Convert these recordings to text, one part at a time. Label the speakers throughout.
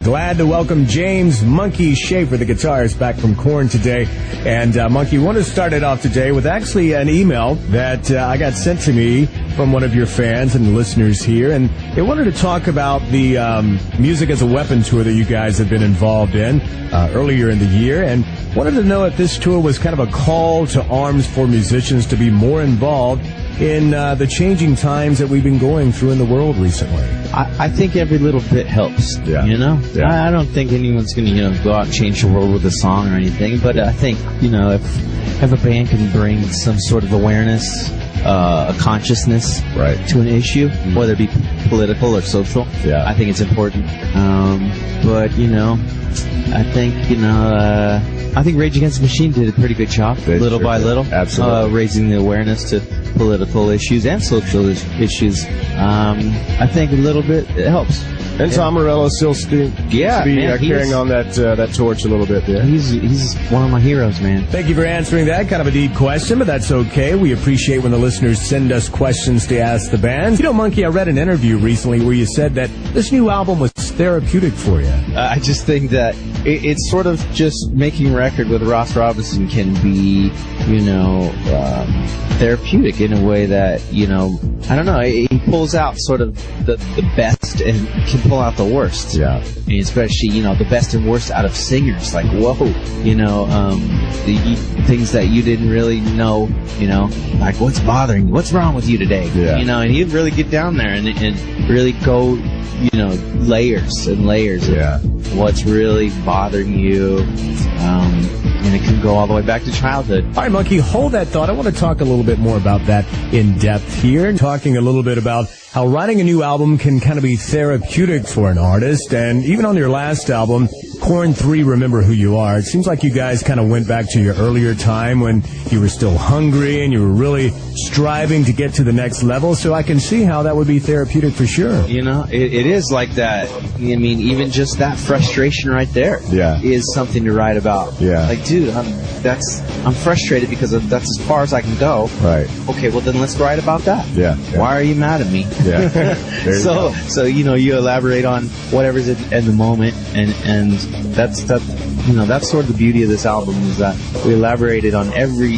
Speaker 1: Glad to welcome James Monkey Schaefer, the guitarist, back from Korn today. And Monkey, I want to start it off today with actually an email that I got sent to me from one of your fans and listeners here. And they wanted to talk about the Music as a Weapon tour that you guys have been involved in earlier in the year. And wanted to know if this tour was kind of a call to arms for musicians to be more involved in the changing times that we've been going through in the world recently.
Speaker 2: I think every little bit helps, you know? Yeah. I don't think anyone's going to, go out and change the world with a song or anything, but I think, if a band can bring some sort of awareness, a consciousness to an issue, whether it be political or social, I think it's important. But, I think Rage Against the Machine did a pretty good job, little by little, raising the awareness to political issues and social issues. I think a little bit it helps.
Speaker 3: And Tom Morello still carrying on that torch a little bit there.
Speaker 2: He's one of my heroes, man.
Speaker 1: Thank you for answering that. Kind of a deep question, but that's okay. We appreciate when the listeners send us questions to ask the bands. Monkey, I read an interview recently where you said that this new album was therapeutic for you. I
Speaker 2: just think that it's sort of just making a record with Ross Robinson can be, therapeutic in a way that, I don't know, he pulls out sort of the best and can pull out the worst.
Speaker 3: Yeah.
Speaker 2: And especially, the best and worst out of singers. Like, whoa, things that you didn't really know, like what's bothering you? What's wrong with you today?
Speaker 3: Yeah.
Speaker 2: And he'd really get down there and really go, layers and layers of what's really bothering you. And it can go all the way back to childhood.
Speaker 1: All right, Monkey, hold that thought. I want to talk a little bit more about that in depth here, talking a little bit about how writing a new album can kind of be therapeutic for an artist. And even on your last album, Korn 3, Remember Who You Are, it seems like you guys kind of went back to your earlier time when you were still hungry and you were really striving to get to the next level. So I can see how that would be therapeutic for sure.
Speaker 2: It is like that. I mean, even just that frustration right there is something to write about.
Speaker 3: Yeah.
Speaker 2: Like, dude, I'm frustrated because that's as far as I can go.
Speaker 3: Right.
Speaker 2: Okay, well then let's write about that.
Speaker 3: Yeah.
Speaker 2: Why are you mad at me?
Speaker 3: Yeah.
Speaker 2: So you elaborate on whatever's at the moment, and that's sort of the beauty of this album is that we elaborated on every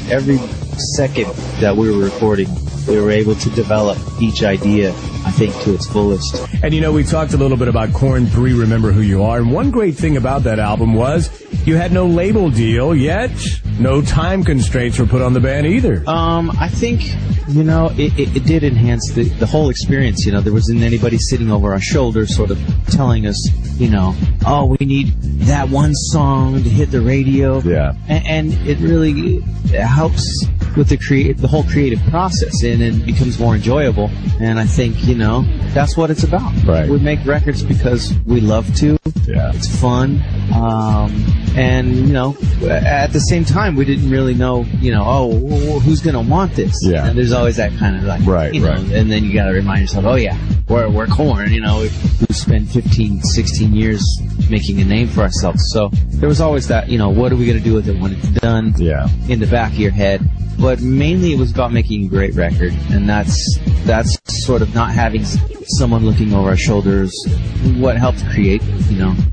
Speaker 2: second that we were recording. We were able to develop each idea, I think, to its fullest.
Speaker 1: And we talked a little bit about Korn 3, Remember Who You Are, and one great thing about that album was you had no label deal, yet no time constraints were put on the band either.
Speaker 2: I think, it did enhance the whole experience. There wasn't anybody sitting over our shoulders sort of telling us, oh, we need that one song to hit the radio.
Speaker 3: Yeah.
Speaker 2: And it really helps with the whole creative process, and it becomes more enjoyable. And I think, that's what it's about.
Speaker 3: Right.
Speaker 2: We make records because we love to.
Speaker 3: Yeah.
Speaker 2: It's fun. And, at the same time, we didn't really know, who's going to want this?
Speaker 3: Yeah.
Speaker 2: And there's always that kind of like,
Speaker 3: right.
Speaker 2: And then you got to remind yourself, oh yeah, we're Korn, we spent 15, 16 years making a name for ourselves. So there was always that, what are we going to do with it when it's done?
Speaker 3: Yeah.
Speaker 2: In the back of your head. But mainly it was about making a great record, and that's sort of not having someone looking over our shoulders. What helped create,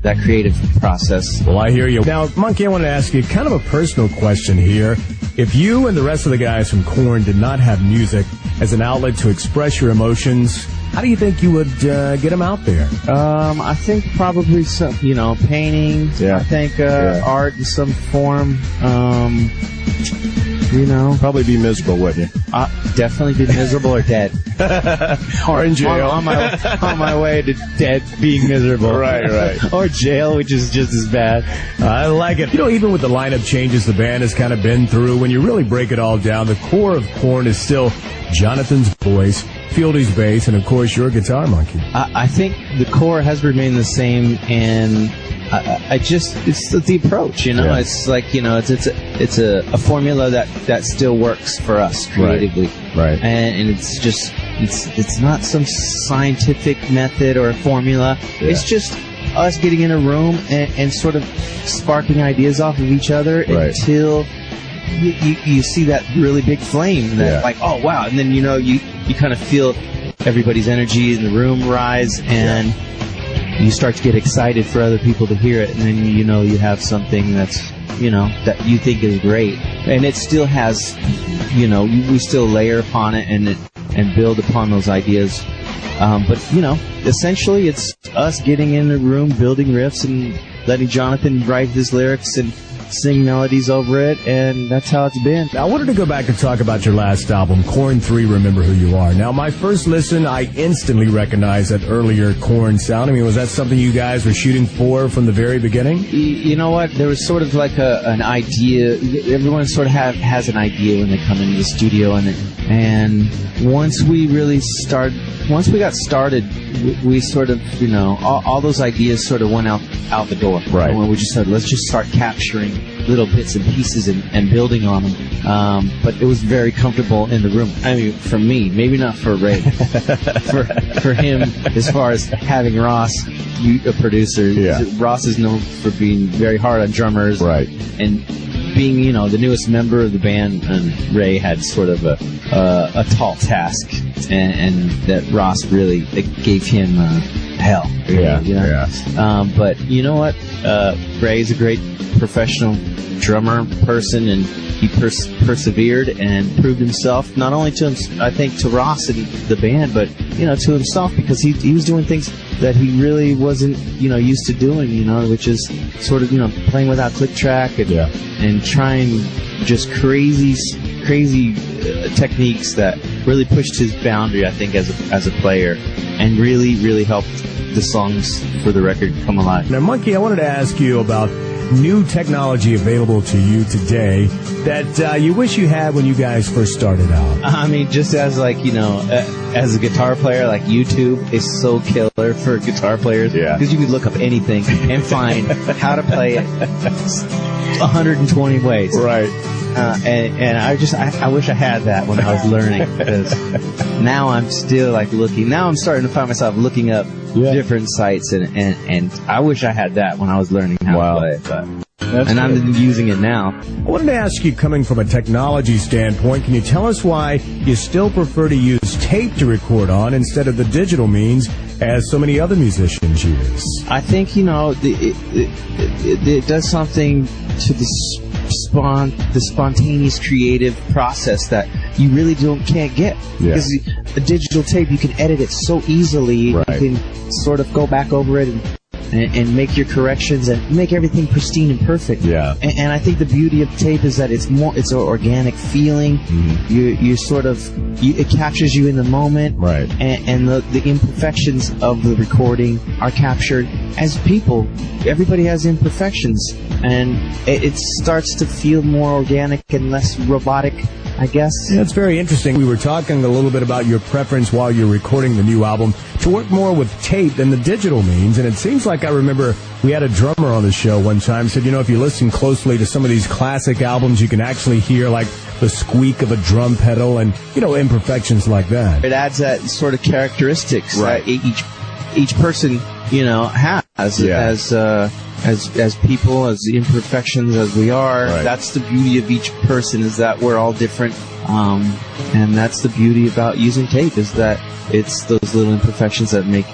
Speaker 2: that creative process.
Speaker 1: Well, I hear you. Now, Monkey, I want to ask you kind of a personal question here. If you and the rest of the guys from Korn did not have music as an outlet to express your emotions, how do you think you would get them out there?
Speaker 2: I think probably some, painting.
Speaker 3: Yeah.
Speaker 2: I think art in some form.
Speaker 3: Probably be miserable, wouldn't you?
Speaker 2: Definitely be miserable or dead.
Speaker 3: Or in jail.
Speaker 2: On my way to dead, being miserable.
Speaker 3: Right.
Speaker 2: Or jail, which is just as bad.
Speaker 1: I like it. Even with the lineup changes the band has kind of been through, when you really break it all down, the core of Korn is still Jonathan's voice, Fieldy's bass, and of course your guitar, Monkey.
Speaker 2: I think the core has remained the same, and it's the approach,
Speaker 3: Yeah.
Speaker 2: It's like, it's a formula that still works for us creatively.
Speaker 3: Right.
Speaker 2: And it's just, it's not some scientific method or a formula.
Speaker 3: Yeah.
Speaker 2: It's just us getting in a room and sort of sparking ideas off of each other until you see that really big flame that like, oh wow, and then you kind of feel everybody's energy in the room rise, and you start to get excited for other people to hear it, and then you have something that's that you think is great, and it still has we still layer upon it and build upon those ideas. But essentially it's us getting in the room, building riffs, and letting Jonathan write his lyrics and sing melodies over it, and that's how it's been.
Speaker 1: Now, I wanted to go back and talk about your last album, Korn 3, Remember Who You Are. Now, my first listen, I instantly recognized that earlier Korn sound. I mean, was that something you guys were shooting for from the very beginning?
Speaker 2: You know what? There was sort of like an idea. Everyone sort of has an idea when they come into the studio, and once we got started, we sort of, all those ideas sort of went out the door.
Speaker 1: Right.
Speaker 2: And we just said, let's just start capturing little bits and pieces and building on them. But it was very comfortable in the room. I mean, for me, maybe not for Ray. for him, as far as having Ross, a producer.
Speaker 1: Yeah.
Speaker 2: Ross is known for being very hard on drummers.
Speaker 1: Right.
Speaker 2: And being, the newest member of the band, and Ray had sort of a tall task, and that Ross really gave him hell.
Speaker 1: Yeah,
Speaker 2: yeah. But you know what? Ray's a great professional drummer person, and he persevered and proved himself, not only to him, I think, to Ross and the band, but to himself, because he was doing things that he really wasn't used to doing, which is sort of playing without click track and trying just crazy techniques that really pushed his boundary, I think, as a player, and really helped the songs for the record come alive.
Speaker 1: Now, Monkey, I wanted to ask you about new technology available to you today that you wish you had when you guys first started out.
Speaker 2: I mean, just as as a guitar player, like YouTube is so killer for guitar players.
Speaker 1: Yeah.
Speaker 2: Because you could look up anything and find how to play it 120 ways.
Speaker 1: Right.
Speaker 2: And I wish I had that when I was learning, because now I'm still looking. Now I'm starting to find myself looking up different sites, and I wish I had that when I was learning how to play it. But I'm using it now.
Speaker 1: I wanted to ask you, coming from a technology standpoint, can you tell us why you still prefer to use tape to record on instead of the digital means as so many other musicians use?
Speaker 2: I think it does something to the spontaneous creative process that you really can't get.
Speaker 1: Yeah.
Speaker 2: Because a digital tape, you can edit it so easily.
Speaker 1: Right.
Speaker 2: You can sort of go back over it and make your corrections and make everything pristine and perfect.
Speaker 1: Yeah.
Speaker 2: And I think the beauty of tape is that it's an organic feeling.
Speaker 1: Mm-hmm.
Speaker 2: It captures you in the moment.
Speaker 1: Right.
Speaker 2: And the imperfections of the recording are captured as people. Everybody has imperfections, and it starts to feel more organic and less robotic, I guess.
Speaker 1: Yeah, it's very interesting. We were talking a little bit about your preference while you're recording the new album to work more with tape than the digital means, and it seems like I remember we had a drummer on the show one time said, if you listen closely to some of these classic albums, you can actually hear the squeak of a drum pedal and imperfections like that.
Speaker 2: It adds that sort of characteristics that each person has as people, as imperfections as we are.
Speaker 1: Right.
Speaker 2: That's the beauty of each person, is that we're all different, and that's the beauty about using tape, is that it's those little imperfections that make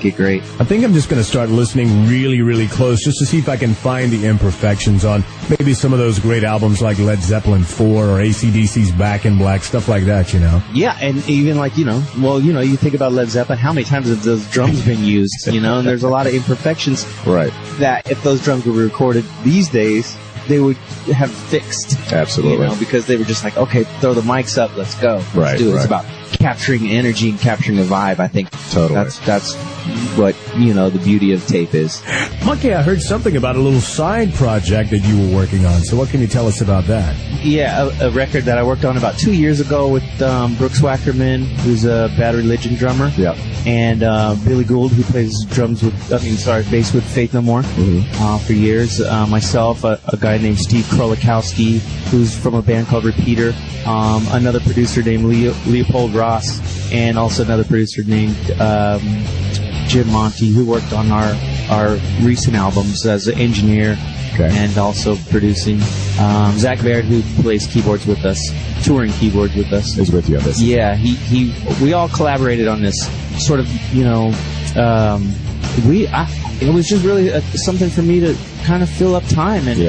Speaker 2: it great.
Speaker 1: I think I'm just going to start listening really, really close just to see if I can find the imperfections on maybe some of those great albums like Led Zeppelin 4 or AC/DC's Back in Black, stuff like that,
Speaker 2: Yeah, and even you think about Led Zeppelin, how many times have those drums been used, and there's a lot of imperfections that if those drums were recorded these days, they would have fixed.
Speaker 1: Absolutely.
Speaker 2: Because they were just okay, throw the mics up, let's go. Let's do it. It's about capturing energy and capturing a vibe, I think.
Speaker 1: Totally.
Speaker 2: That's what, the beauty of tape is.
Speaker 1: Monkey, I heard something about a little side project that you were working on, so what can you tell us about that?
Speaker 2: Yeah, a record that I worked on about 2 years ago with Brooks Wackerman, who's a Bad Religion drummer.
Speaker 1: Yeah.
Speaker 2: And Billy Gould, who plays bass with Faith No More for years. Myself, a guy named Steve Krolikowski, who's from a band called Repeater. Another producer named Leopold Ross, and also another producer named Jim Monty, who worked on our recent albums as an engineer and also producing. Zach Baird, who plays keyboards with us, touring keyboards with us,
Speaker 1: is with you on this.
Speaker 2: Yeah, we all collaborated on this sort of, it was just really something for me to kind of fill up time, and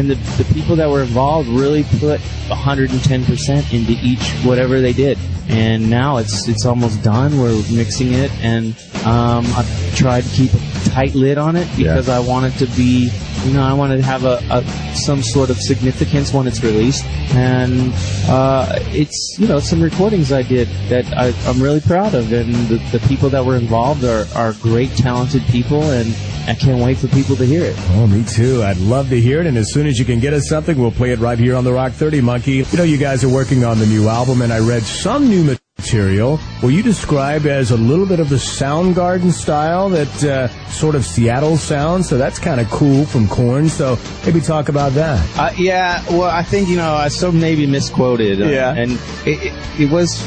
Speaker 2: the people that were involved really put 110% into each whatever they did. And now it's almost done. We're mixing it, and I've tried to keep a tight lid on it because I want it to be, I wanted to have some sort of significance when it's released. And it's some recordings I did that I'm really proud of, and the people that were involved are great, talented people, and I can't wait for people to hear it.
Speaker 1: Oh, me too. I'd love to hear it, and as soon as you can get us something, we'll play it right here on the Rock 30, Monkey. You guys are working on the new album, and I read some new material. Will you describe as a little bit of the Soundgarden style, that sort of Seattle sound? So that's kind of cool from Korn. So maybe talk about that.
Speaker 2: Yeah, well, I think, I so maybe misquoted. And it was,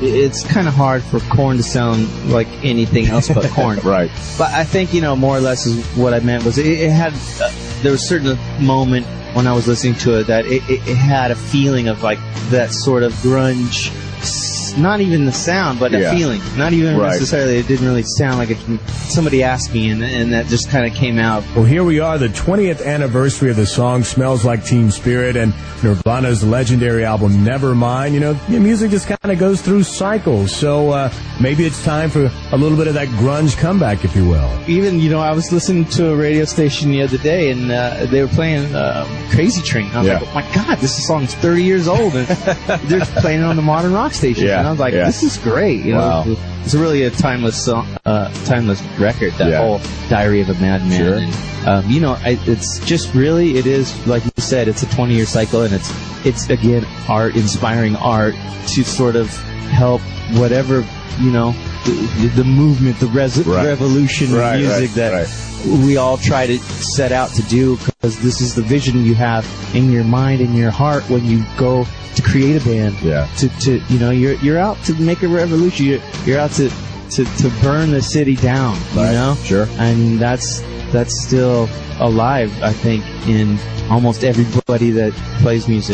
Speaker 2: it's kind of hard for Korn to sound like anything else but Korn.
Speaker 3: Right.
Speaker 2: But I think, more or less is what I meant was it had, there was a certain moment when I was listening to it that it had a feeling of like that sort of grunge, not even the sound, but a feeling. Not even necessarily, it didn't really sound like it. Somebody asked me, and that just kind of came out.
Speaker 1: Well, here we are, the 20th anniversary of the song Smells Like Teen Spirit and Nirvana's legendary album Nevermind. Music just kind of goes through cycles, so maybe it's time for a little bit of that grunge comeback, if you will.
Speaker 2: Even, I was listening to a radio station the other day, and they were playing Crazy Train. I was like, oh my God, this song's 30 years old, and they're playing it on the modern rock station. And I was like, this is great.
Speaker 3: Wow.
Speaker 2: It's really a timeless song, timeless record, that whole Diary of a Madman.
Speaker 3: Sure.
Speaker 2: And, it's just really, it is, like you said, it's a 20-year cycle, and it's again, art, inspiring art to sort of help whatever, the movement, the revolution of music that we all try to set out to do, because this is the vision you have in your mind and your heart when you go to create a band. You're out to make a revolution. You're out to burn the city down.
Speaker 3: Sure.
Speaker 2: And that's still alive, I think, in almost everybody that plays music.